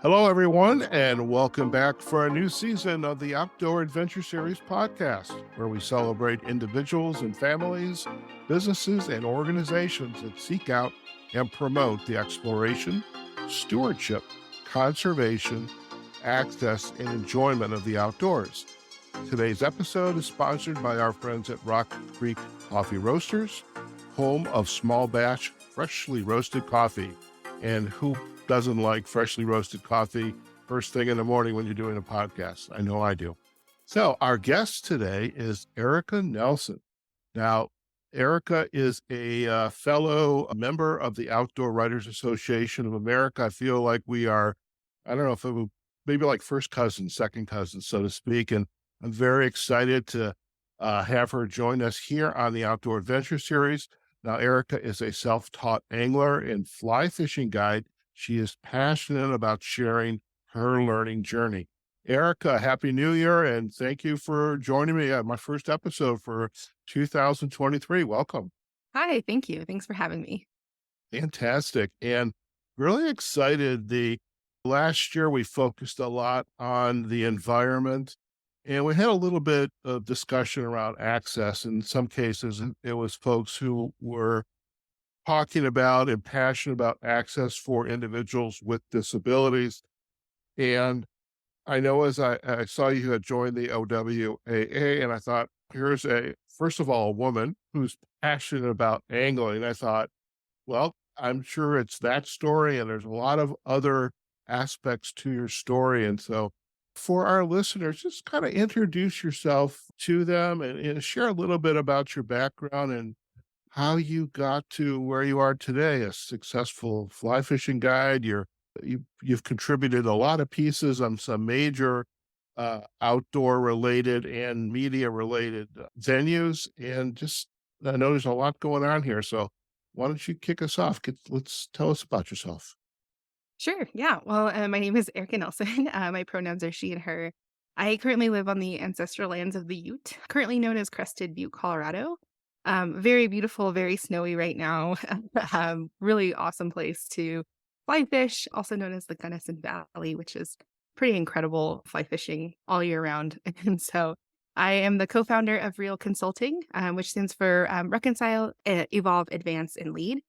Hello, everyone, and welcome back for a new season of the Outdoor Adventure Series podcast, where we celebrate individuals and families, businesses, and organizations that seek out and promote the exploration, stewardship, conservation, access, and enjoyment of the outdoors. Today's episode is sponsored by our friends at Rock Creek Coffee Roasters, home of small batch, freshly roasted coffee. And who doesn't like freshly roasted coffee first thing in the morning when you're doing a podcast? I know I do. So our guest today is Erica Nelson. Now, Erica is a fellow member of the Outdoor Writers Association of America. I feel like we are, I don't know if it would, maybe like first cousins, second cousins, so to speak. And I'm very excited to have her join us here on the Outdoor Adventure Series. Now, Erica is a self-taught angler and fly fishing guide. She is passionate about sharing her learning journey. Erica, Happy New Year, and thank you for joining me at my first episode for 2023. Welcome. Hi, thank you. Thanks for having me. Fantastic. And really excited. The last year we focused a lot on the environment, and we had a little bit of discussion around access. In some cases, it was folks who were talking about and passionate about access for individuals with disabilities. And I know as I saw you had joined the OWAA, and I thought, here's first of all, a woman who's passionate about angling. I thought, well, I'm sure it's that story, and there's a lot of other aspects to your story. And so for our listeners, just kind of introduce yourself to them and share a little bit about your background and how you got to where you are today, a successful fly fishing guide. You've contributed a lot of pieces on some major outdoor related and media related venues, and just I know there's a lot going on here. So why don't you kick us off? Let's tell us about yourself. Sure. Yeah. Well, my name is Erica Nelson. My pronouns are she and her. I currently live on the ancestral lands of the Ute, currently known as Crested Butte, Colorado. Very beautiful, very snowy right now. Really awesome place to fly fish, also known as the Gunnison Valley, which is pretty incredible fly fishing all year round. And so I am the co-founder of Real Consulting, which stands for Reconcile, Evolve, Advance, and Lead.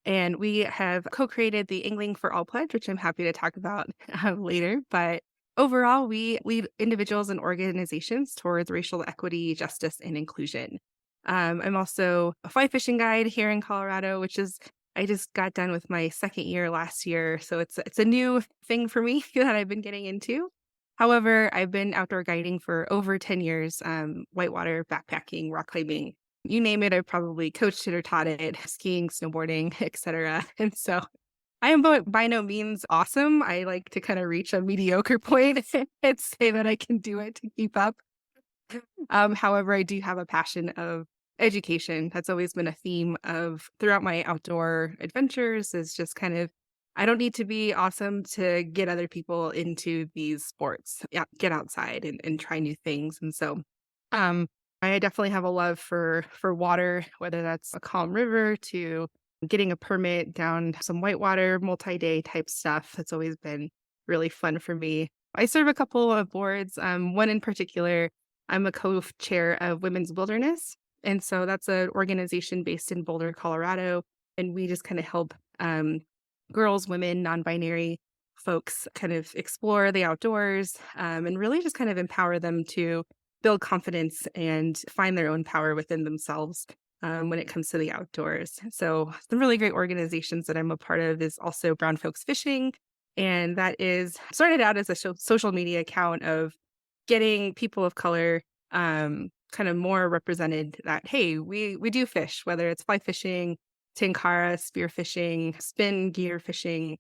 And we have co-created the Angling for All pledge, which I'm happy to talk about later. But overall, we lead individuals and organizations towards racial equity, justice, and inclusion. I'm also a fly fishing guide here in Colorado, which is I just got done with my second year last year, so it's a new thing for me that I've been getting into. However, I've been outdoor guiding for over 10 years, whitewater, backpacking, rock climbing, you name it, I've probably coached it or taught it, skiing, snowboarding, etc. And so I am by no means awesome. I like to kind of reach a mediocre point and say that I can do it to keep up. However, I do have a passion of education. That's always been a theme of throughout my outdoor adventures is just kind of, I don't need to be awesome to get other people into these sports. Yeah, get outside and try new things. And so I definitely have a love for water, whether that's a calm river to getting a permit down some whitewater, multi-day type stuff. That's always been really fun for me. I serve a couple of boards. One in particular, I'm a co-chair of Women's Wilderness. And so that's an organization based in Boulder, Colorado. And we just kind of help girls, women, non-binary folks kind of explore the outdoors and really just kind of empower them to build confidence and find their own power within themselves when it comes to the outdoors. So some really great organizations that I'm a part of is also Brown Folks Fishing. And that is started out as a social media account of getting people of color kind of more represented that, hey, we do fish, whether it's fly fishing, tenkara, spear fishing, spin gear fishing,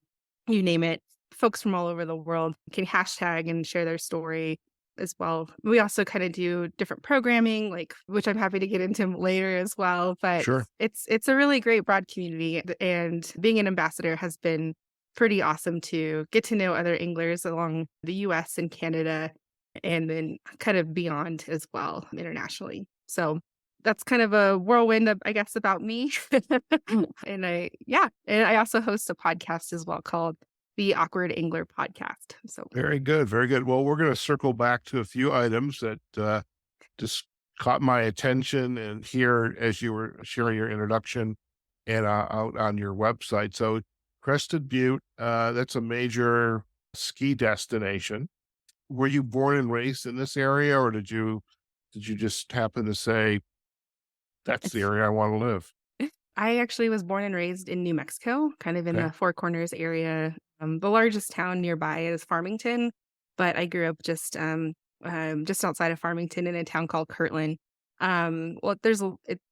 you name it. Folks from all over the world can hashtag and share their story as well. We also kind of do different programming, like which I'm happy to get into later as well. But Sure. it's a really great broad community, and being an ambassador has been pretty awesome to get to know other anglers along the US and Canada, and then kind of beyond as well internationally. So that's kind of a whirlwind of, I guess, about me. And I also host a podcast as well called the Awkward Angler podcast. So Very good, very good. Well, we're going to circle back to a few items that just caught my attention and here as you were sharing your introduction and out on your website. So, Crested Butte, that's a major ski destination. Were you born and raised in this area, or did you just happen to say that's the area I want to live? I actually was born and raised in New Mexico, kind of in Okay, the Four Corners area. The largest town nearby is Farmington, but I grew up just outside of Farmington in a town called Kirtland. Well,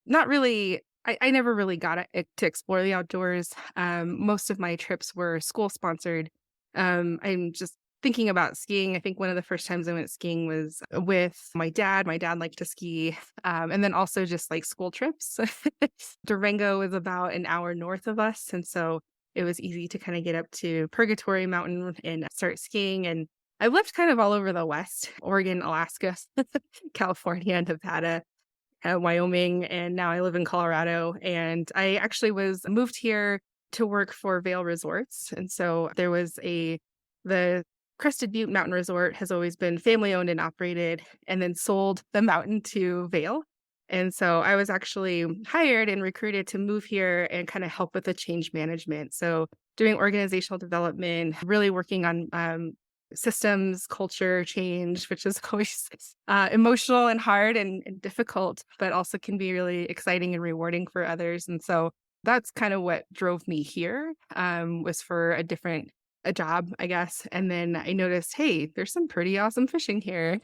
not really. I never really got to explore the outdoors. Most of my trips were school sponsored. I'm just thinking about skiing. I think one of the first times I went skiing was with my dad. My dad liked to ski, and then also just like school trips. Durango is about an hour north of us, and so it was easy to kind of get up to Purgatory Mountain and start skiing. And I've lived kind of all over the West, Oregon, Alaska, California, Nevada, Wyoming, and now I live in Colorado. And I actually was moved here to work for Vail Resorts. And so the Crested Butte Mountain Resort has always been family owned and operated, and then sold the mountain to Vail. And so I was actually hired and recruited to move here and kind of help with the change management. So doing organizational development, really working on systems, culture change, which is always emotional and hard and difficult, but also can be really exciting and rewarding for others. And so that's kind of what drove me here, was for a job, I guess. And then I noticed, hey, there's some pretty awesome fishing here.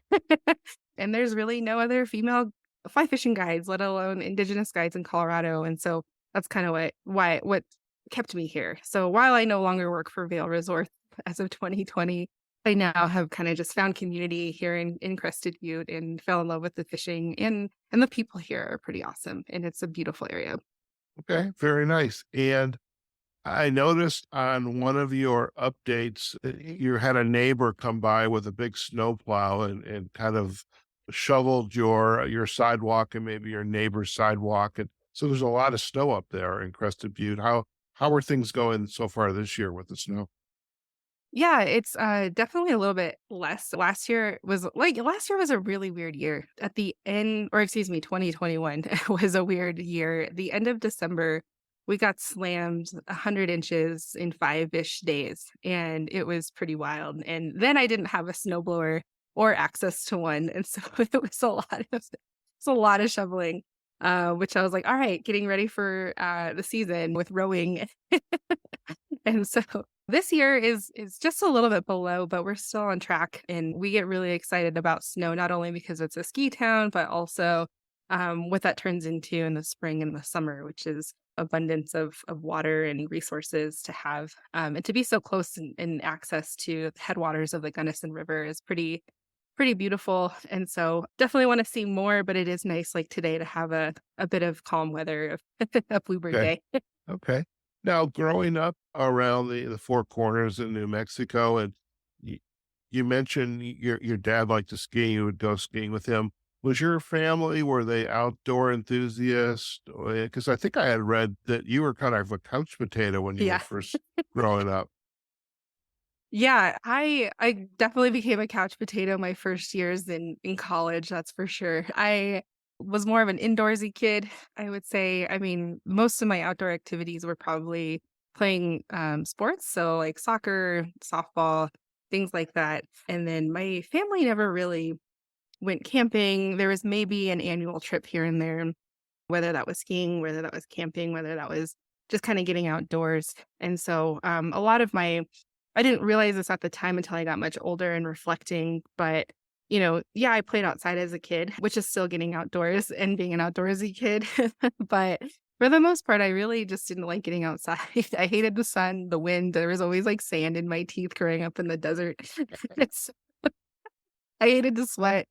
And there's really no other female fly fishing guides, let alone indigenous guides in Colorado. And so that's kind of what kept me here. So while I no longer work for Vail Resort as of 2020, I now have kind of just found community here in Crested Butte and fell in love with the fishing, and the people here are pretty awesome, and it's a beautiful area. okay, very nice. And I noticed on one of your updates, you had a neighbor come by with a big snowplow and kind of shoveled your sidewalk and maybe your neighbor's sidewalk. And so there's a lot of snow up there in Crested Butte. How are things going so far this year with the snow? Yeah, it's, definitely a little bit less. Last year was a really weird year. At the end, or excuse me, 2021 was a weird year. The end of December, we got slammed 100 inches in 5-ish days, and it was pretty wild. And then I didn't have a snowblower or access to one, and so it's a lot of shoveling, which I was like, "All right, getting ready for, the season with rowing." And so this year is just a little bit below, but we're still on track, and we get really excited about snow, not only because it's a ski town, but also what that turns into in the spring and the summer, which is abundance of water and resources to have. And to be so close in access to the headwaters of the Gunnison River is pretty beautiful. And so definitely want to see more, but it is nice like today to have a bit of calm weather, a bluebird Okay. day. Okay. Now, growing up around the Four Corners in New Mexico, and you, you mentioned your dad liked to ski, you would go skiing with him. Was your family, were they outdoor enthusiasts? Because I think I had read that you were kind of a couch potato when you were Yeah. first growing up. Yeah, I definitely became a couch potato my first years in college, that's for sure. I was more of an indoorsy kid, I would say. I mean, most of my outdoor activities were probably playing sports, so like soccer, softball, things like that. And then my family never really went camping. There was maybe an annual trip here and there, whether that was skiing, whether that was camping, whether that was just kind of getting outdoors. And so a lot of I didn't realize this at the time until I got much older and reflecting, but yeah, I played outside as a kid, which is still getting outdoors and being an outdoorsy kid. But for the most part, I really just didn't like getting outside. I hated the sun, the wind. There was always like sand in my teeth growing up in the desert. It's I hated to sweat.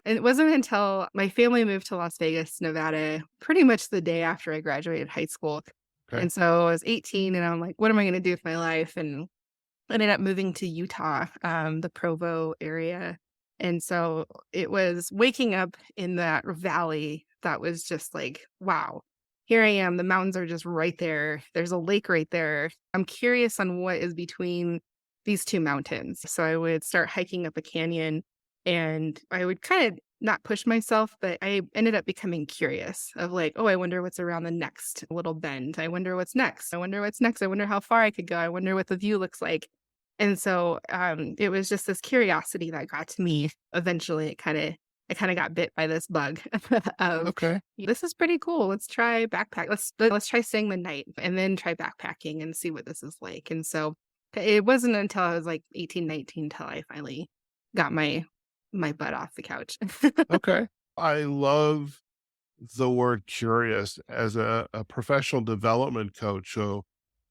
It wasn't until my family moved to Las Vegas, Nevada, pretty much the day after I graduated high school. Okay. And so I was 18 and I'm like, what am I going to do with my life? And ended up moving to Utah, the Provo area. And so it was waking up in that valley that was just like, wow. here I am, the mountains are just right there. There's a lake right there. I'm curious on what is between these two mountains. So I would start hiking up a canyon and I would kind of not push myself, but I ended up becoming curious of like, oh, I wonder what's around the next little bend. I wonder what's next. I wonder what's next. I wonder how far I could go. I wonder what the view looks like. And so it was just this curiosity that got to me. Eventually, I kind of got bit by this bug of Okay. this is pretty cool. Let's try backpack. Let's try staying the night and then try backpacking and see what this is like. And so it wasn't until I was like 18, 19 till I finally got my butt off the couch. Okay. I love the word curious as a professional development coach. So,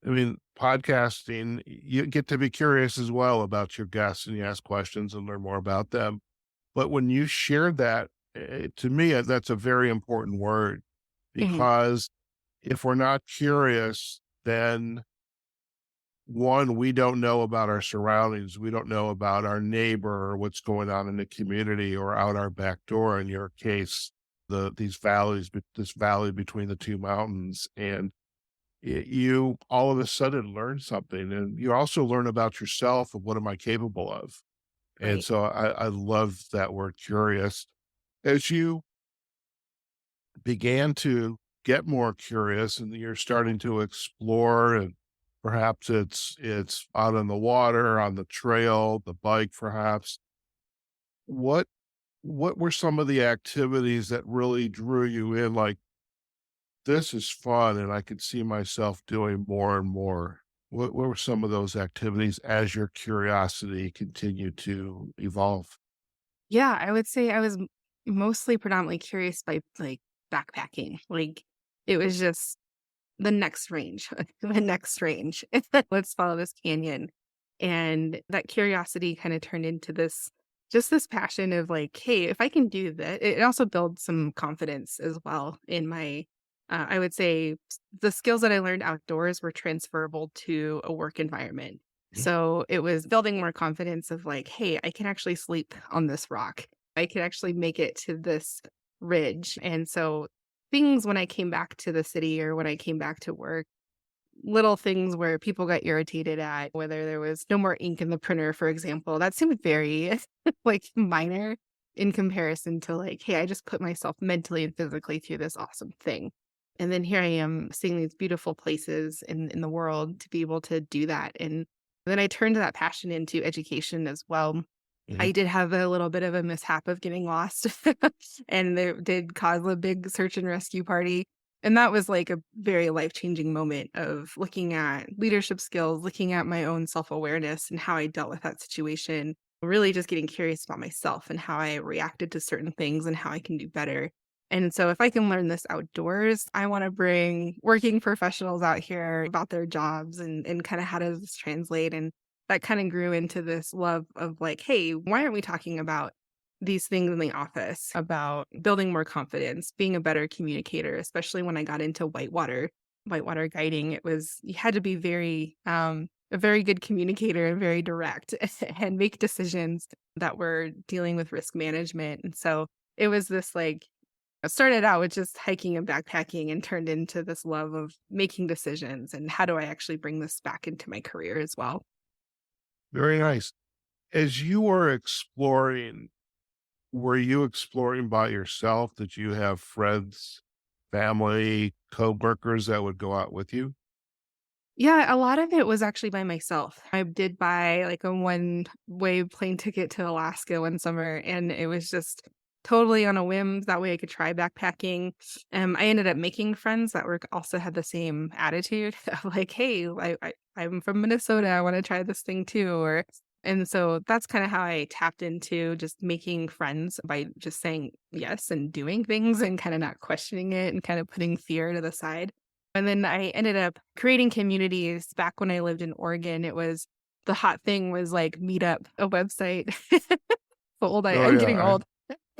I mean, podcasting, you get to be curious as well about your guests and you ask questions and learn more about them. But when you share that, to me, that's a very important word Mhm. because if we're not curious, then one, we don't know about our surroundings. We don't know about our neighbor or what's going on in the community or out our back door. In your case, these valleys, this valley between the two mountains, and you all of a sudden learn something, and you also learn about yourself and what am I capable of. And Right. so I love that word curious. As you began to get more curious and you're starting to explore and perhaps it's out on the water, on the trail, the bike perhaps. What what were some of the activities that really drew you in like this is fun and I could see myself doing more and more? What were some of those activities as your curiosity continued to evolve? Yeah, I would say I was mostly predominantly curious by like backpacking. Like it was just the next range, the next range. Let's follow this canyon. And that curiosity kind of turned into this passion of like, hey, if I can do that, it also builds some confidence as well in my, I would say the skills that I learned outdoors were transferable to a work environment. Mhm. So it was building more confidence of like, hey, I can actually sleep on this rock. I can actually make it to this ridge. And so things when I came back to the city or when I came back to work, little things where people got irritated at, whether there was no more ink in the printer, for example, that seemed very like minor in comparison to like, hey, I just put myself mentally and physically through this awesome thing. And then here I am seeing these beautiful places in the world to be able to do that. And then I turned that passion into education as well. Mhm. I did have a little bit of a mishap of getting lost, and it did cause a big search and rescue party, and that was, like, a very life-changing moment of looking at leadership skills, looking at my own self-awareness and how I dealt with that situation, really just getting curious about myself and how I reacted to certain things and how I can do better, and so if I can learn this outdoors, I wanna bring working professionals out here about their jobs and kinda how does this translate, and that kind of grew into this love of like, hey, why aren't we talking about these things in the office about building more confidence, being a better communicator, especially when I got into whitewater guiding. It was you had to be a very good communicator and very direct and make decisions that were dealing with risk management. And so it was this like it started out with just hiking and backpacking and turned into this love of making decisions and how do I actually bring this back into my career as well. Very nice. As you were exploring, were you exploring by yourself? Did you have friends, family, coworkers that would go out with you? Yeah, a lot of it was actually by myself. I did buy like a one-way plane ticket to Alaska one summer, and it was just totally on a whim. That way I could try backpacking. I ended up making friends that were also had the same attitude of like, hey, I'm from Minnesota. I want to try this thing too. And so that's kind of how I tapped into just making friends by just saying yes and doing things and kind of not questioning it and kind of putting fear to the side. And then I ended up creating communities back when I lived in Oregon. It was the hot thing was like Meetup, a website. So old Oh I'm yeah, getting old.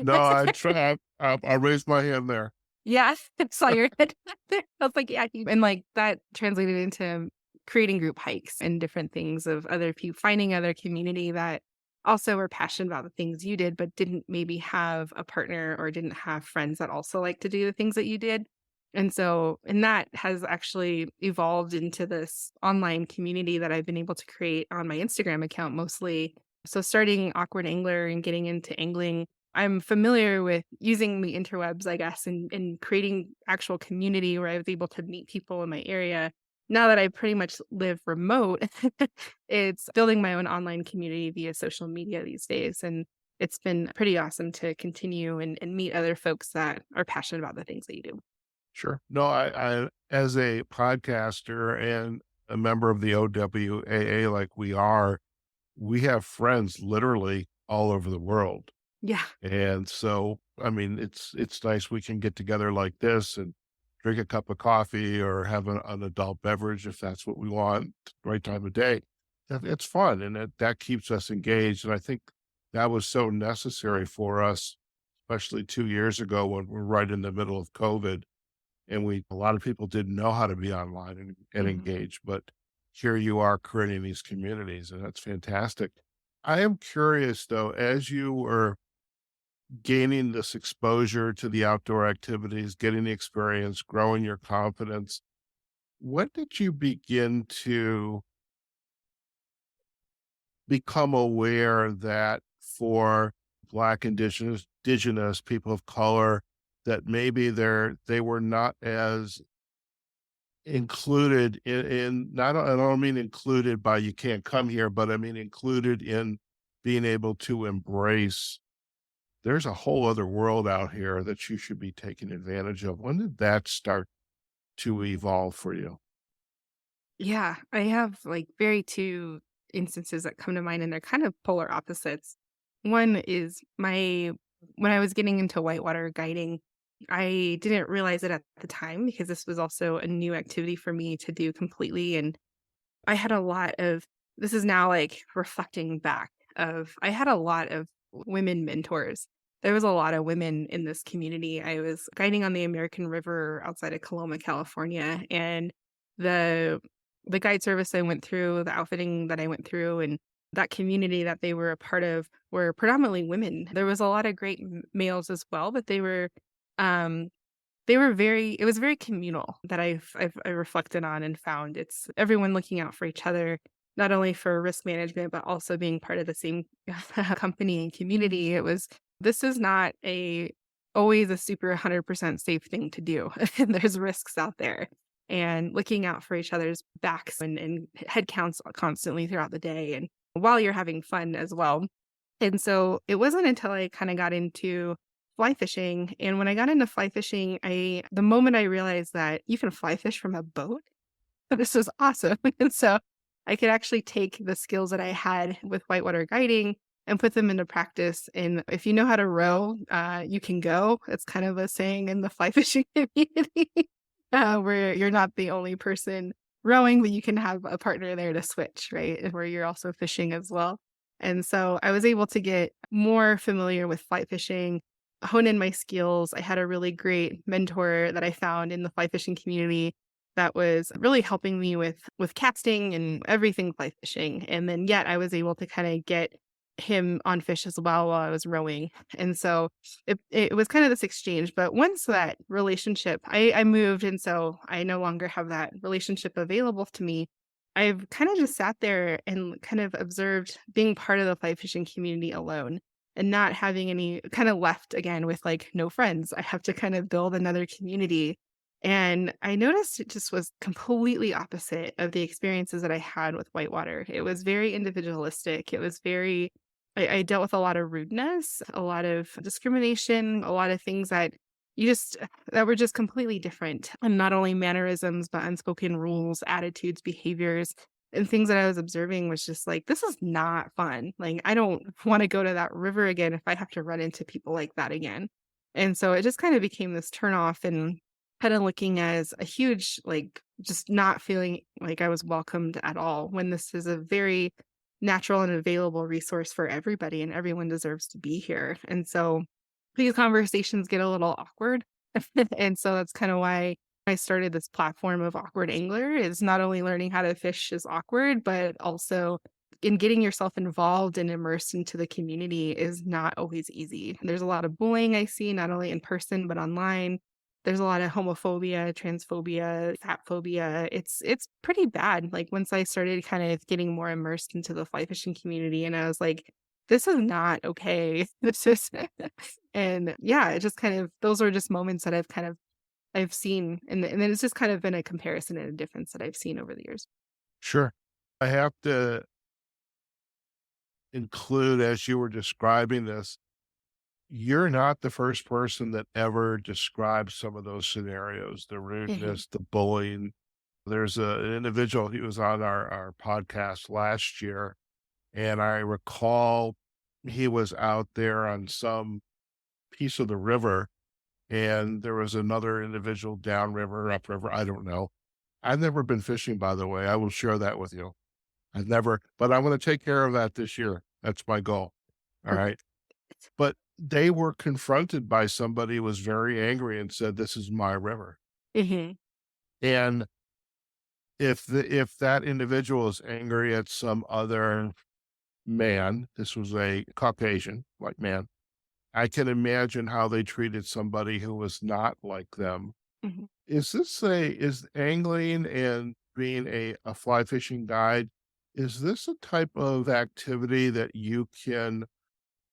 no, I try. I raised my hand there. Yeah, I saw your head there. I was like, yeah, and like that translated into creating group hikes and different things of other people finding other community that also were passionate about the things you did, but didn't maybe have a partner or didn't have friends that also like to do the things that you did. And that has actually evolved into this online community that I've been able to create on my Instagram account mostly. So starting Awkward Angler and getting into angling, I'm familiar with using the interwebs, I guess, and creating actual community where I was able to meet people in my area. Now that I pretty much live remote, it's building my own online community via social media these days. And it's been pretty awesome to continue and meet other folks that are passionate about the things that you do. Sure. No, I as a podcaster and a member of the OWAA like we are, we have friends literally all over the world. Yeah. And so, I mean, it's nice we can get together like this and drink a cup of coffee or have an adult beverage if that's what we want, right time of day. It's fun and that keeps us engaged. And I think that was so necessary for us, especially 2 years ago when we're right in the middle of COVID and a lot of people didn't know how to be online and Mhm. engage, but here you are creating these communities, and that's fantastic. I am curious though, as you were gaining this exposure to the outdoor activities, getting the experience, growing your confidence, when did you begin to become aware that for Black, indigenous people of color, that maybe they were not as included in not I don't mean included by you can't come here, but I mean included in being able to embrace there's a whole other world out here that you should be taking advantage of. When did that start to evolve for you? Yeah, I have like very two instances that come to mind, and they're kind of polar opposites. One is my when I was getting into whitewater guiding, I didn't realize it at the time because this was also a new activity for me to do completely. And I had a lot of this is now like reflecting back of I had a lot of women mentors. There was a lot of women in this community. I was guiding on the American River outside of Coloma, California, and the the guide service I went through, the outfitting that I went through, and that community that they were a part of were predominantly women. There was a lot of great males as well, but um they were very it was very communal that I reflected on and found it's everyone looking out for each other, not only for risk management, but also being part of the same company and community. This is not a always a super 100% safe thing to do. And there's risks out there. And looking out for each other's backs and head counts constantly throughout the day and while you're having fun as well. And so it wasn't until I kind of got into fly fishing. And when I got into fly fishing, the moment I realized that you can fly fish from a boat, this was awesome. And so I could actually take the skills that I had with whitewater guiding and put them into practice. And if you know how to row, you can go. It's kind of a saying in the fly fishing community where you're not the only person rowing, but you can have a partner there to switch, right? And where you're also fishing as well. And so I was able to get more familiar with fly fishing, hone in my skills. I had a really great mentor that I found in the fly fishing community that was really helping me with casting and everything fly fishing. And then yet I was able to kind of get him on fish as well while I was rowing. And so it was kind of this exchange. But once that relationship, I moved and so I no longer have that relationship available to me. I've kind of just sat there and kind of observed being part of the fly fishing community alone and not having any kind of left again with like no friends. I have to kind of build another community. And I noticed it just was completely opposite of the experiences that I had with whitewater. It was very individualistic. It was very, I dealt with a lot of rudeness, a lot of discrimination, a lot of things that were just completely different. And not only mannerisms, but unspoken rules, attitudes, behaviors, and things that I was observing was just like, this is not fun. Like, I don't want to go to that river again if I have to run into people like that again. And so it just kind of became this turnoff and kind of looking as a huge, like, just not feeling like I was welcomed at all when this is a very natural and available resource for everybody and everyone deserves to be here. And so these conversations get a little awkward. And so that's kind of why I started this platform of Awkward Angler is not only learning how to fish is awkward, but also in getting yourself involved and immersed into the community is not always easy. There's a lot of bullying I see, not only in person, but online. there's a lot of homophobia, transphobia, fat phobia. It's pretty bad. Like once I started kind of getting more immersed into the fly fishing community, and I was like, this is not okay. This is and yeah, it just kind of those are just moments that I've seen, and then it's just kind of been a comparison and a difference that I've seen over the years. Sure. I have to include, as you were describing this, you're not the first person that ever described some of those scenarios, the Mhm, rudeness, the bullying. There's an individual, he was on our podcast last year, and I recall he was out there on some piece of the river, and there was another individual downriver, upriver, I don't know. I've never been fishing, by the way. I will share that with you. I've never, but I'm gonna take care of that this year. That's my goal. All right. perfect. But they were confronted by somebody who was very angry and said, "This is my river." Mhm, And if that individual is angry at some other man, this was a Caucasian white man, I can imagine how they treated somebody who was not like them. mhm. Is angling and being a fly fishing guide, is this a type of activity that you can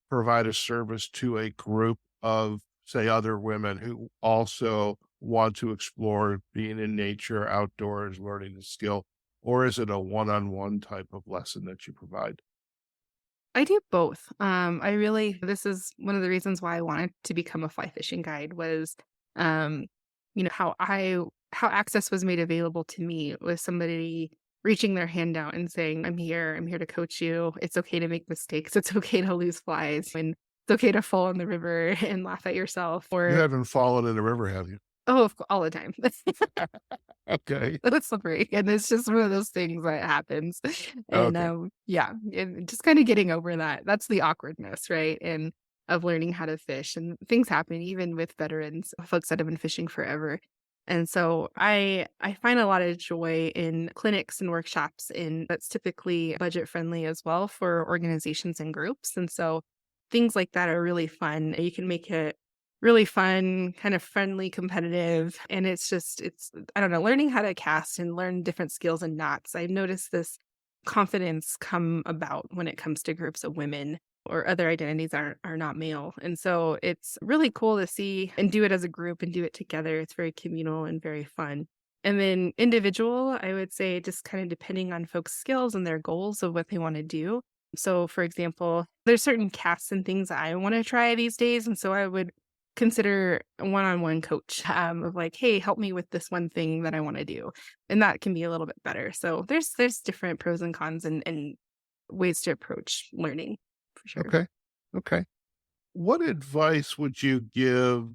provide a service to a group of, say, other women who also want to explore being in nature, outdoors, learning the skill? Or is it a one-on-one type of lesson that you provide? I do both. I really this is one of the reasons why I wanted to become a fly fishing guide was, um, how access was made available to me was somebody reaching their hand out and saying, I'm here to coach you. It's okay to make mistakes. It's okay to lose flies, and it's okay to fall in the river and laugh at yourself." You Or haven't fallen in the river, have you? oh, all the time. Okay. It's slippery, and it's just one of those things that happens. And, Okay. yeah, and just kinda getting over that. That's the awkwardness, right? And of learning how to fish, and things happen even with veterans, folks that have been fishing forever. And so I find a lot of joy in clinics and workshops, and that's typically budget friendly as well for organizations and groups. And so things like that are really fun. You can make it really fun, kind of friendly, competitive, and it's I don't know, learning how to cast and learn different skills and knots. I've noticed this confidence come about when it comes to groups of women or other identities are not male. And so it's really cool to see and do it as a group and do it together. It's very communal and very fun. And then individual, I would say just kind of depending on folks' skills and their goals of what they want to do. So for example, there's certain casts and things I want to try these days. And so I would consider a one-on-one coach, of like, "Hey, help me with this one thing that I wanna do." And that can be a little bit better. So there's different pros and cons and ways to approach learning, for sure. Okay. Okay. What advice would you give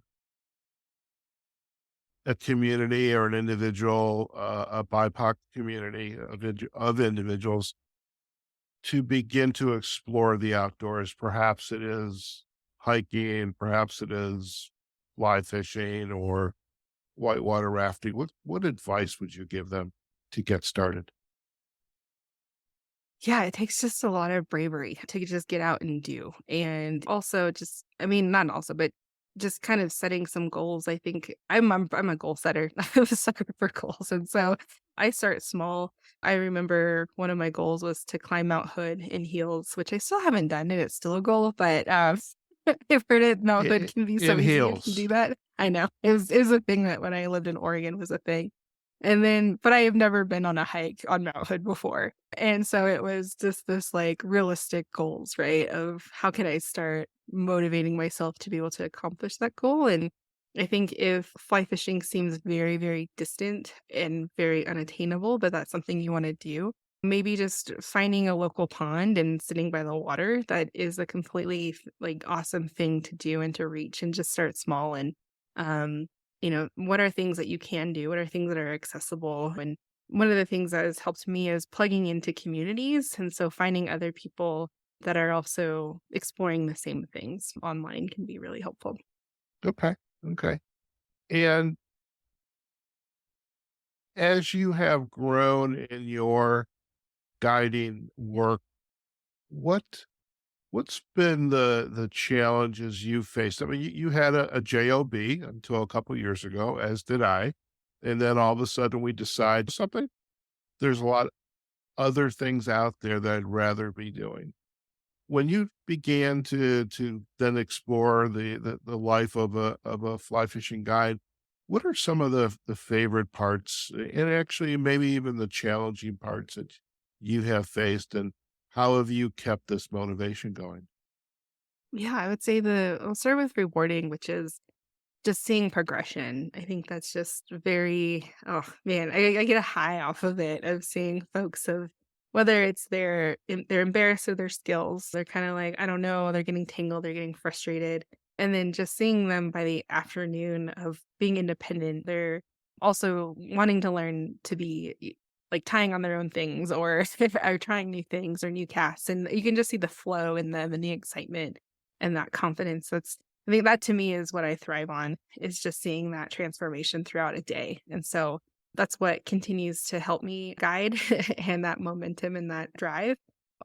a community or an individual, a BIPOC community of individuals to begin to explore the outdoors? Perhaps it is hiking, perhaps it is fly fishing or whitewater rafting. What advice would you give them to get started? Yeah, it takes just a lot of bravery to just get out and do. And also just I mean, not also, but just kind of setting some goals. I think I'm a goal setter. I'm a sucker for goals. And so I start small. I remember one of my goals was to climb Mount Hood in heels, which I still haven't done, and it's still a goal, but I've heard it Mount Hood can be so In easy if you do heels. that. I know. It was a thing that when I lived in Oregon was a thing. And then but I have never been on a hike on Mount Hood before. And so it was just this like realistic goals, right? Of how can I start motivating myself to be able to accomplish that goal? And I think if fly fishing seems very, very distant and very unattainable, but that's something you want to do, maybe just finding a local pond and sitting by the water, that is a completely like awesome thing to do and to reach and just start small and um what are things that you can do? What are things that are accessible? And one of the things that has helped me is plugging into communities. And so finding other people that are also exploring the same things online can be really helpful. Okay. Okay. And as you have grown in your guiding work, what What's been the challenges you faced? I mean, you had a job until a couple years ago, as did I, and then all of a sudden we decide something. There's a lot other things out there that I'd rather be doing. When you began to then explore the life of a fly fishing guide, what are some of the favorite parts, and actually maybe even the challenging parts that you have faced, and how have you kept this motivation going? Yeah, I would say I'll start with rewarding, which is just seeing progression. I think that's just very, oh man, I get a high off of it, of seeing folks, of whether it's they're embarrassed of their skills, they're kind of like, I don't know, they're getting tangled, they're getting frustrated. And then just seeing them by the afternoon of being independent, they're also wanting to learn to be like tying on their own things, or are trying new things or new casts. And you can just see the flow in them and the excitement and that confidence. I think that to me is what I thrive on, is just seeing that transformation throughout a day. And so that's what continues to help me guide and that momentum and that drive.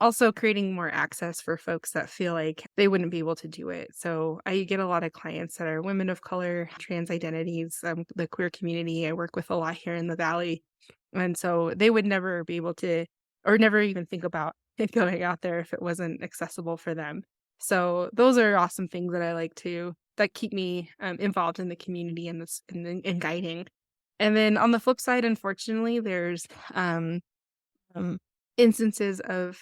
Also creating more access for folks that feel like they wouldn't be able to do it. So I get a lot of clients that are women of color, trans identities, the queer community. I work with a lot here in the Valley. And so they would never be able to, or never even think about going out there if it wasn't accessible for them. So those are awesome things that I like to that keep me involved in the community and this and guiding. And then on the flip side, unfortunately, there's um, um, instances of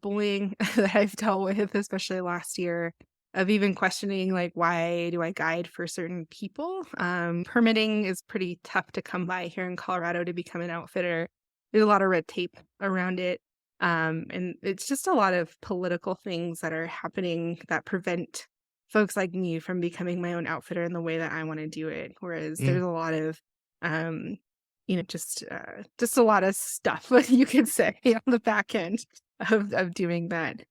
bullying that I've dealt with, especially last year, of even questioning like, why do I guide for certain people? Permitting is pretty tough to come by here in Colorado to become an outfitter. There's a lot of red tape around it. And it's just a lot of political things that are happening that prevent folks like me from becoming my own outfitter in the way that I want to do it. Whereas Mm, there's a lot of um, just a lot of stuff you could say on the back end of doing that.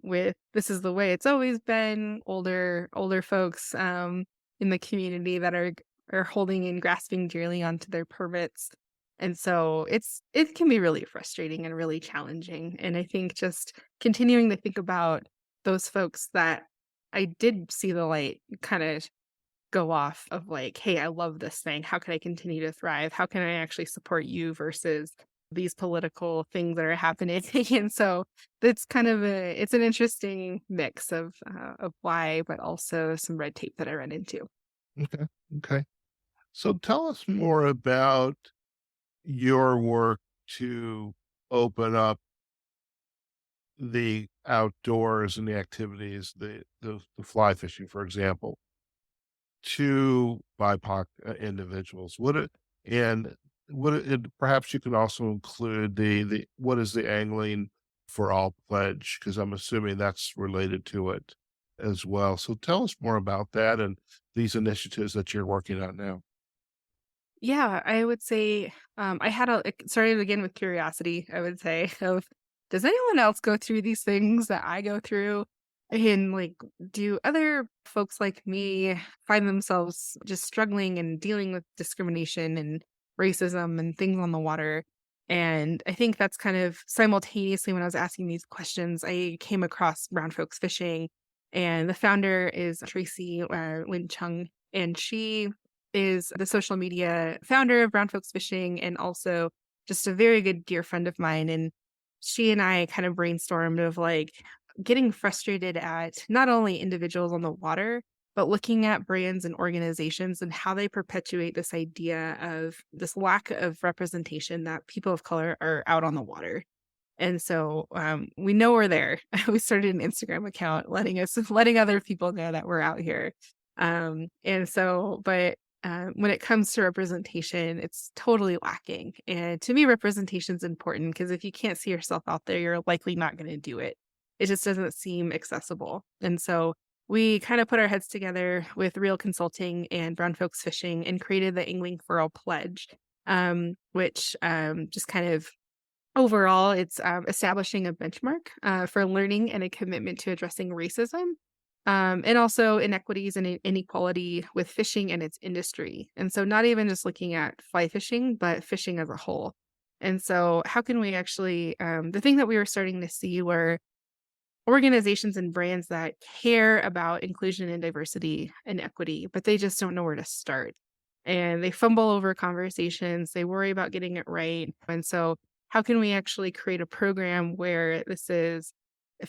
With this is the way it's always been. Older folks in the community that are holding and grasping dearly onto their permits. And so it can be really frustrating and really challenging. And I think just continuing to think about those folks that I did see the light kind of go off of like, "Hey, I love this thing. How can I continue to thrive? How can I actually support you versus these political things that are happening?" And so it's kind of it's an interesting mix of why, but also some red tape that I run into. okay, okay. So tell us more about your work to open up the outdoors and the activities, the fly fishing, for example, to BIPOC individuals. And perhaps you can also include the what is the angling for all pledge, because I'm assuming that's related to it as well. So tell us more about that and these initiatives that you're working on now. Yeah, I would say, it started again with curiosity, I would say, of does anyone else go through these things that I go through? And like, do other folks like me find themselves just struggling and dealing with discrimination and racism and things on the water? And I think that's kind of simultaneously when I was asking these questions, I came across Brown Folks Fishing, and the founder is Tracy Lin Chung, and she is the social media founder of Brown Folks Fishing and also just a very good dear friend of mine. And she and I kind of brainstormed of like getting frustrated at not only individuals on the water, but looking at brands and organizations and how they perpetuate this idea of this lack of representation that people of color are out on the water. And so we know we're there. We started an Instagram account letting other people know that we're out here. And so, but when it comes to representation, it's totally lacking. And to me, representation is important because if you can't see yourself out there, you're likely not going to do it. It just doesn't seem accessible. And so we kind of put our heads together with Real Consulting and Brown Folks Fishing and created the Angling for All Pledge, which just kind of overall, it's establishing a benchmark for learning and a commitment to addressing racism, and also inequities and inequality with fishing and its industry. And so, not even just looking at fly fishing, but fishing as a whole. And so, how can we actually, the thing that we were starting to see were organizations and brands that care about inclusion and diversity and equity, but they just don't know where to start. And they fumble over conversations, they worry about getting it right. And so, how can we actually create a program where it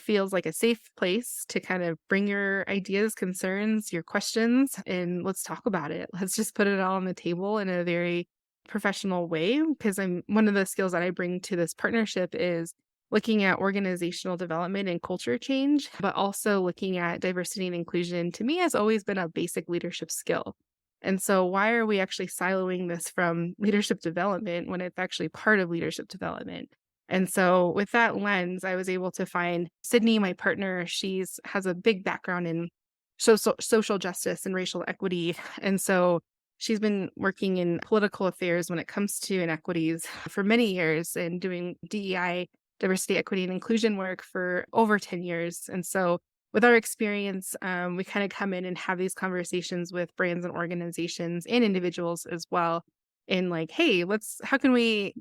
feels like a safe place to kind of bring your ideas, concerns, your questions, and let's talk about it. Let's just put it all on the table in a very professional way. Because I'm one of the skills that I bring to this partnership is looking at organizational development and culture change, but also looking at diversity and inclusion to me has always been a basic leadership skill. And so, why are we actually siloing this from leadership development when it's actually part of leadership development? And so, with that lens, I was able to find Sydney, my partner. She's has a big background in social justice and racial equity. And so, she's been working in political affairs when it comes to inequities for many years and doing DEI, diversity, equity, and inclusion work for over 10 years. And so, with our experience, we kind of come in and have these conversations with brands and organizations and individuals as well. And like, hey, let's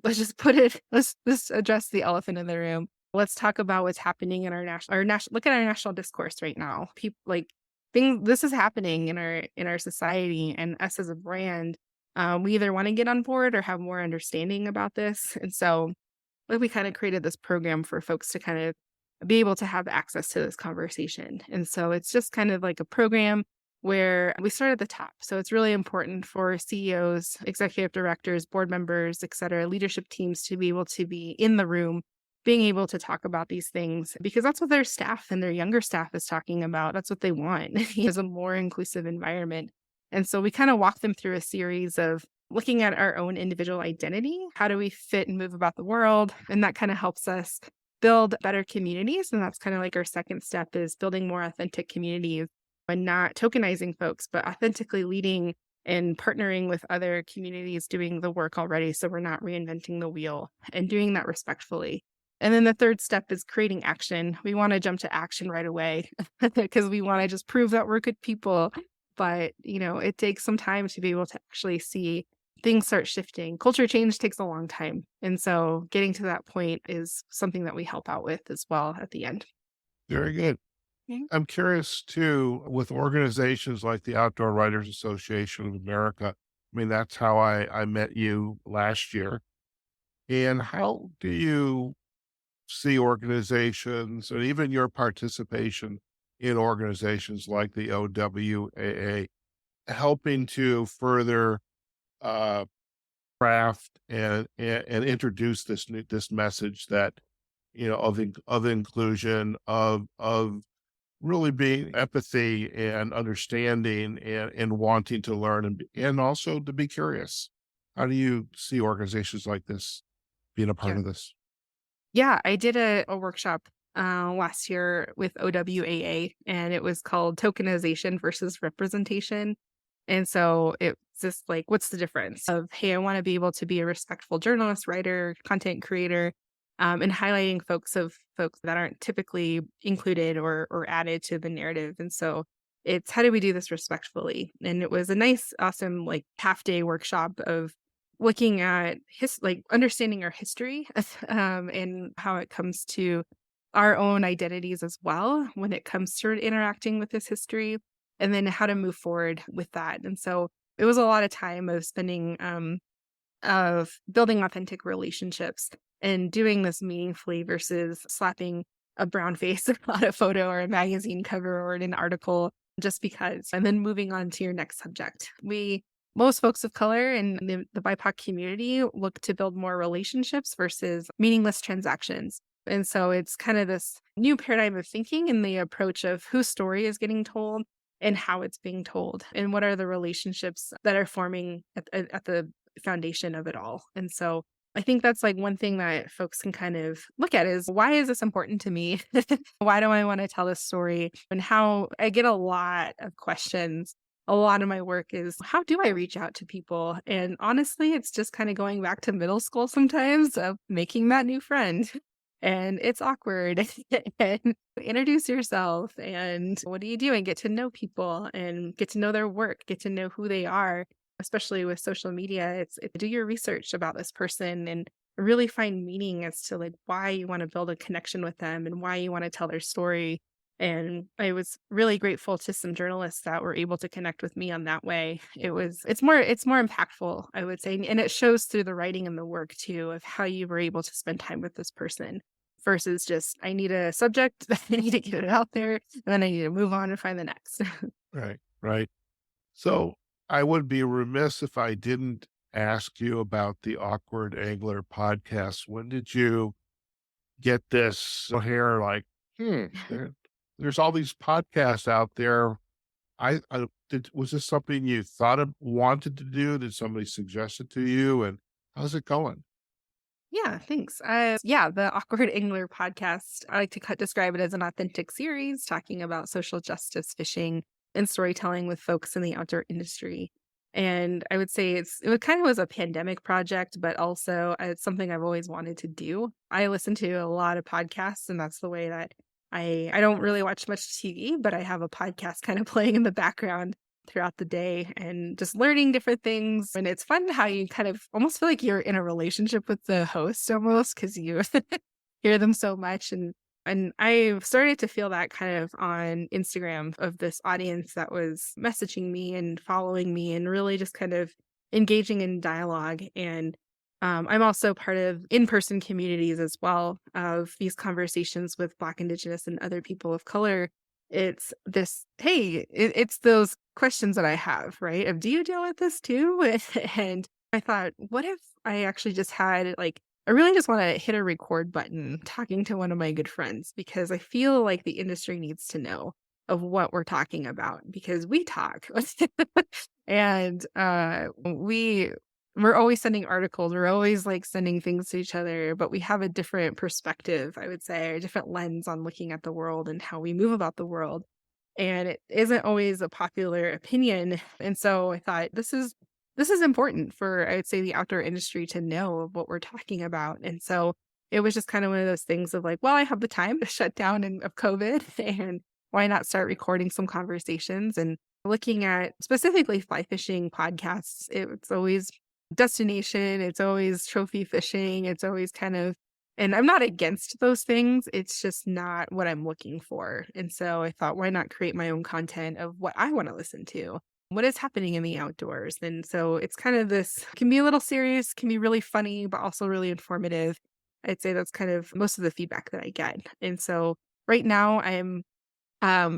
just put it, let's address the elephant in the room. Let's talk about what's happening in look at our national discourse right now. People like this is happening in our society, and us as a brand, we either want to get on board or have more understanding about this. And so we kind of created this program for folks to kind of be able to have access to this conversation. And so it's just kind of like a program where we start at the top. So it's really important for CEOs, executive directors, board members, et cetera, leadership teams to be able to be in the room, being able to talk about these things because that's what their staff and their younger staff is talking about. That's what they want is a more inclusive environment. And so we kind of walk them through a series of looking at our own individual identity. How do we fit and move about the world? And that kind of helps us build better communities. And that's kind of like our second step is building more authentic communities and not tokenizing folks, but authentically leading and partnering with other communities doing the work already. So we're not reinventing the wheel and doing that respectfully. And then the third step is creating action. We want to jump to action right away because we want to just prove that we're good people. But, it takes some time to be able to actually see things start shifting. Culture change takes a long time. And so getting to that point is something that we help out with as well at the end. Very good. Okay. I'm curious too, with organizations like the Outdoor Writers Association of America. I mean, that's how I met you last year. And how do you see organizations and even your participation in organizations like the OWAA helping to further uh, craft and introduce this message that of inclusion of really being empathy and understanding and wanting to learn and also to be curious. How do you see organizations like this being a part Yeah. of this? Yeah, I did a workshop last year with OWAA, and it was called Tokenization versus Representation. And so it's just like, what's the difference of, hey, I want to be able to be a respectful journalist, writer, content creator, and highlighting folks that aren't typically included or added to the narrative. And so it's how do we do this respectfully? And it was a nice, awesome, like half day workshop of looking at understanding our history and how it comes to our own identities as well when it comes to interacting with this history and then how to move forward with that. And so it was a lot of time of spending of building authentic relationships and doing this meaningfully versus slapping a brown face on a photo or a magazine cover or in an article just because, and then moving on to your next subject. Most folks of color in the BIPOC community look to build more relationships versus meaningless transactions. And so it's kind of this new paradigm of thinking in the approach of whose story is getting told and how it's being told and what are the relationships that are forming at the foundation of it all. And so I think that's like one thing that folks can kind of look at is why is this important to me? Why do I want to tell this story? And how I get a lot of questions. A lot of my work is how do I reach out to people? And honestly, it's just kind of going back to middle school sometimes of making that new friend. And it's awkward and introduce yourself and what do you do and get to know people and get to know their work, get to know who they are, especially with social media. It's do your research about this person and really find meaning as to like why you want to build a connection with them and why you want to tell their story. And I was really grateful to some journalists that were able to connect with me on that way. It's more impactful, I would say. And it shows through the writing and the work too of how you were able to spend time with this person versus just I need a subject, I need to get it out there, and then I need to move on and find the next. Right. Right. So I would be remiss if I didn't ask you about the Awkward Angler podcast. When did you get this hair like, there's all these podcasts out there. Was this something you thought of wanted to do? Did somebody suggest it to you? And how's it going? Yeah, thanks. Yeah, the Awkward Angler podcast, I like to describe it as an authentic series talking about social justice fishing and storytelling with folks in the outdoor industry. And I would say it kind of was a pandemic project, but also it's something I've always wanted to do. I listen to a lot of podcasts, and that's the way that I don't really watch much TV, but I have a podcast kind of playing in the background throughout the day and just learning different things. And it's fun how you kind of almost feel like you're in a relationship with the host almost because you hear them so much. And I've started to feel that kind of on Instagram of this audience that was messaging me and following me and really just kind of engaging in dialogue. And I'm also part of in-person communities as well of these conversations with Black, Indigenous, and other people of color. It's this, hey, it's those questions that I have, right? Of do you deal with this too? And I thought, what if I actually just had like, I really just want to hit a record button talking to one of my good friends because I feel like the industry needs to know of what we're talking about because we talk. And we're always sending articles, we're always like sending things to each other, but we have a different perspective, I would say, or a different lens on looking at the world and how we move about the world. And it isn't always a popular opinion. And so I thought this is important for, I would say, the outdoor industry to know what we're talking about. And so it was just kind of one of those things of like, well, I have the time to shut down of COVID and why not start recording some conversations and looking at specifically fly fishing podcasts. It's always destination, it's always trophy fishing, it's always kind of, and I'm not against those things, it's just not what I'm looking for. And so I thought, why not create my own content of what I want to listen to? What is happening in the outdoors? And so it's kind of this can be a little serious, can be really funny, but also really informative. I'd say that's kind of most of the feedback that I get. And so right now I'm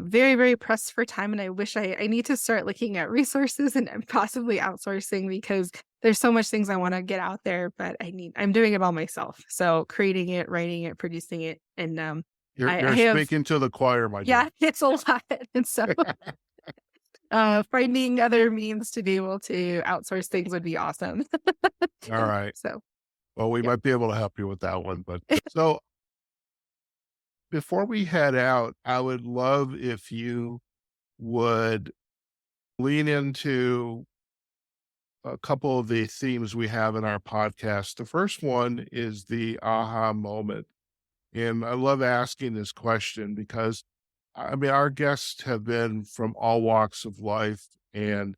very, very pressed for time, and I wish I need to start looking at resources and possibly outsourcing because there's so much things I wanna get out there, but I'm doing it all myself. So creating it, writing it, producing it, and, I You're have speaking to the choir, my yeah, dear. it's a lot, and so, finding other means to be able to outsource things would be awesome. All right. So, Well, we yeah. might be able to help you with that one. But so before we head out, I would love if you would lean into a couple of the themes we have in our podcast. The first one is the aha moment. And I love asking this question because I mean, our guests have been from all walks of life and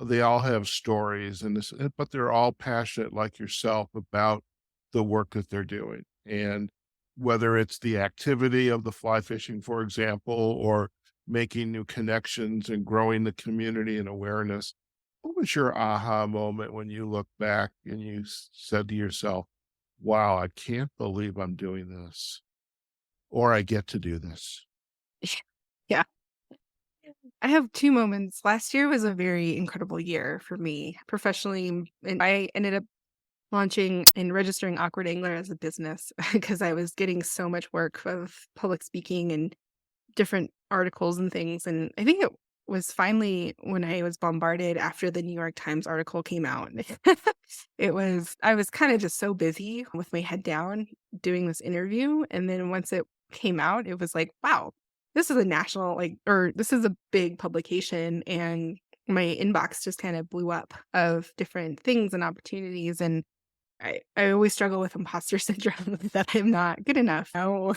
they all have stories and this, but they're all passionate like yourself about the work that they're doing. And whether it's the activity of the fly fishing, for example, or making new connections and growing the community and awareness. What was your aha moment when you look back and you said to yourself, wow, I can't believe I'm doing this, or I get to do this? Yeah. I have 2 moments. Last year was a very incredible year for me professionally, and I ended up launching and registering Awkward Angler as a business because I was getting so much work of public speaking and different articles and things, and I think it was finally when I was bombarded after the New York Times article came out. I was kinda just so busy with my head down doing this interview, and then once it came out, it was like, "Wow, this is a national, like or this is a big publication," and my inbox just kinda blew up of different things and opportunities, and I always struggle with imposter syndrome that I'm not good enough. Oh,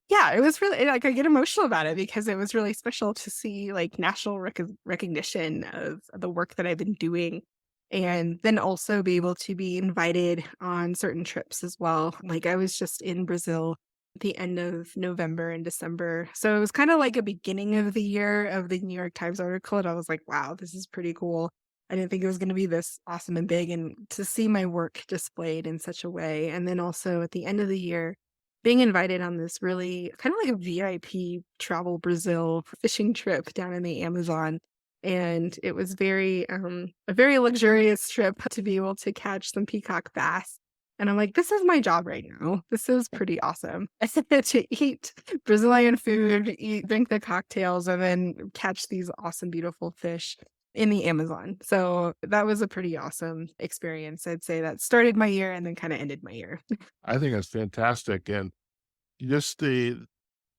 yeah, it was really like, I get emotional about it because it was really special to see, like, national recognition of the work that I've been doing. and then also be able to be invited on certain trips as well. Like I was just in Brazil at the end of November and December. So it was kind of like a beginning of the year of the New York Times article. And I was like, wow, this is pretty cool. I didn't think it was going to be this awesome and big, and to see my work displayed in such a way. And then also at the end of the year, being invited on this really kind of like a VIP travel Brazil fishing trip down in the Amazon. And it was a very luxurious trip to be able to catch some peacock bass. And I'm like, this is my job right now. This is pretty awesome. I said to eat Brazilian food, drink the cocktails, and then catch these awesome, beautiful fish in the Amazon. So that was a pretty awesome experience. I'd say that started my year and then kind of ended my year. I think that's fantastic. And just the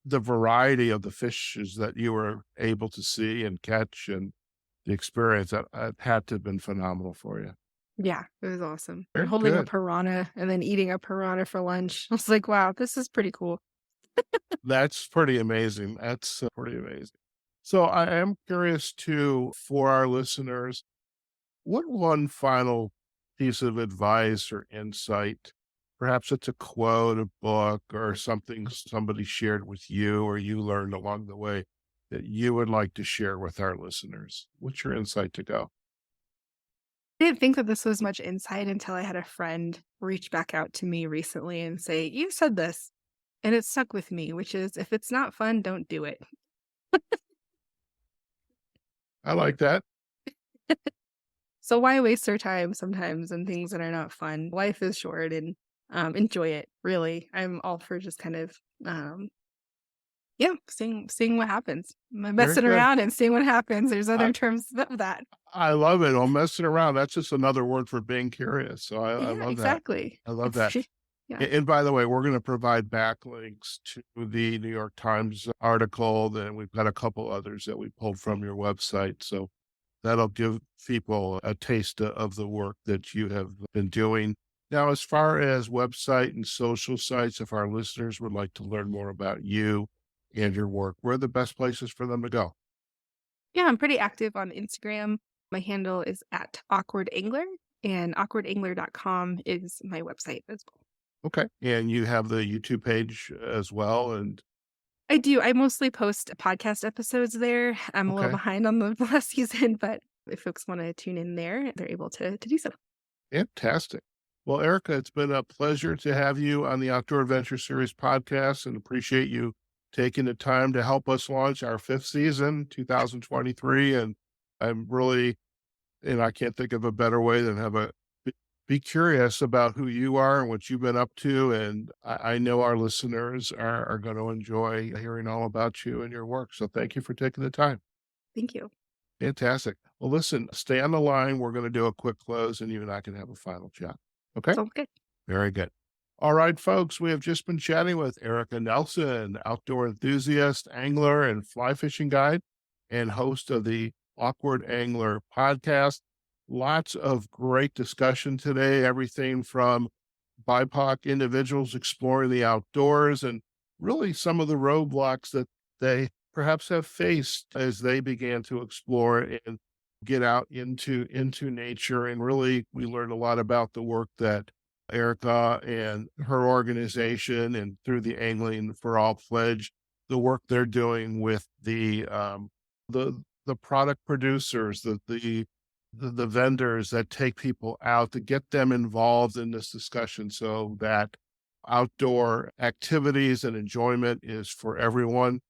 variety of the fishes that you were able to see and catch and the experience that had to have been phenomenal for you. Yeah, it was awesome. And Very holding a good. piranha and then eating a piranha for lunch. I was like, wow, this is pretty cool. That's pretty amazing. That's pretty amazing. So I am curious too, for our listeners, what one final piece of advice or insight, perhaps it's a quote, a book, or something somebody shared with you or you learned along the way that you would like to share with our listeners? What's your insight to go? I didn't think that this was much insight until I had a friend reach back out to me recently and say, you said this, and it stuck with me, which is if it's not fun, don't do it. I like that. So why waste our time sometimes on things that are not fun? Life is short, and enjoy it. Really, I'm all for just kind of um, yeah, seeing what happens. Very Messing good. around and seeing what happens. There's I, other terms of that. I love it. I'm messing around. That's just another word for being curious. So I Yeah, love that. exactly. I love It's that. yeah. And by the way, we're going to provide backlinks to the New York Times article. Then we've got a couple others that we pulled from your website. So that'll give people a taste of the work that you have been doing. Now, as far as website and social sites, if our listeners would like to learn more about you and your work, where are the best places for them to go? Yeah, I'm pretty active on Instagram. My handle is at awkward angler, and awkwardangler.com is my website as well. Okay. And you have the YouTube page as well. And I do. I mostly post podcast episodes there. I'm a little okay. behind on the last season, but if folks want to tune in there, they're able to do so. Fantastic. Well, Erica, it's been a pleasure to have you on the Outdoor Adventure Series podcast and appreciate you taking the time to help us launch our fifth season, 2023. And I'm really, and I can't think of a better way than have be curious about who you are and what you've been up to. And I know our listeners are going to enjoy hearing all about you and your work. So thank you for taking the time. Thank you. Fantastic. Well, listen, stay on the line. We're going to do a quick close and you and I can have a final chat. Okay. Sounds good. Very good. All right, folks, we have just been chatting with Erica Nelson, outdoor enthusiast, angler, and fly fishing guide, and host of the Awkward Angler podcast. Lots of great discussion today, everything from BIPOC individuals exploring the outdoors and really some of the roadblocks that they perhaps have faced as they began to explore and get out into nature. And really, we learned a lot about the work that Erica and her organization and through the Angling for All pledge, the work they're doing with the product producers, the vendors that take people out to get them involved in this discussion so that outdoor activities and enjoyment is for everyone.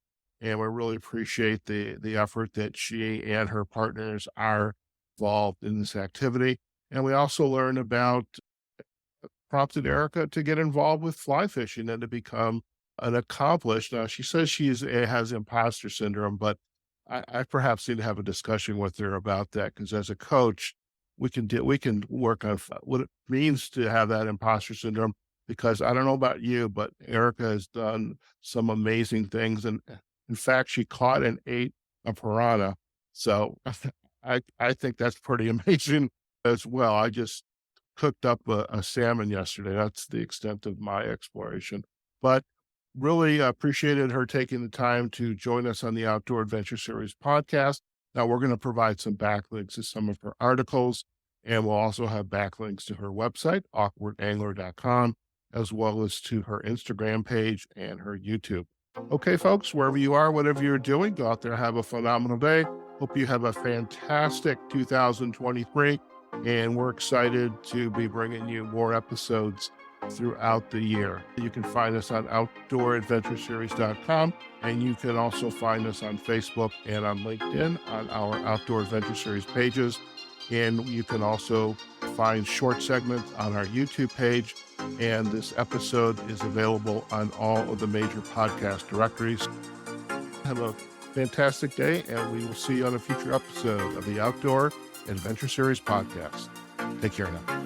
And we really appreciate the effort that she and her partners are involved in this activity. And we also learn about prompted Erica to get involved with fly fishing and to become an accomplished. Now, she says has imposter syndrome, but I perhaps need to have a discussion with her about that because as a coach, we can work on what it means to have that imposter syndrome. Because I don't know about you, but Erica has done some amazing things, and in fact, she caught and ate a piranha. So I think that's pretty amazing as well. I just cooked up a salmon yesterday. That's the extent of my exploration. But really appreciated her taking the time to join us on the Outdoor Adventure Series podcast. Now we're going to provide some backlinks to some of her articles And we'll also have backlinks to her website, awkwardangler.com, as well as to her Instagram page and her YouTube. Okay, folks, wherever you are, whatever you're doing, go out there, have a phenomenal day. Hope you have a fantastic 2023, and we're excited to be bringing you more episodes throughout the year. You can find us on outdooradventureseries.com, and you can also find us on Facebook and on LinkedIn on our Outdoor Adventure Series pages. And you can also find short segments on our YouTube page. And this episode is available on all of the major podcast directories. Have a fantastic day, and we will see you on a future episode of the Outdoor Adventure Series podcast. Take care now.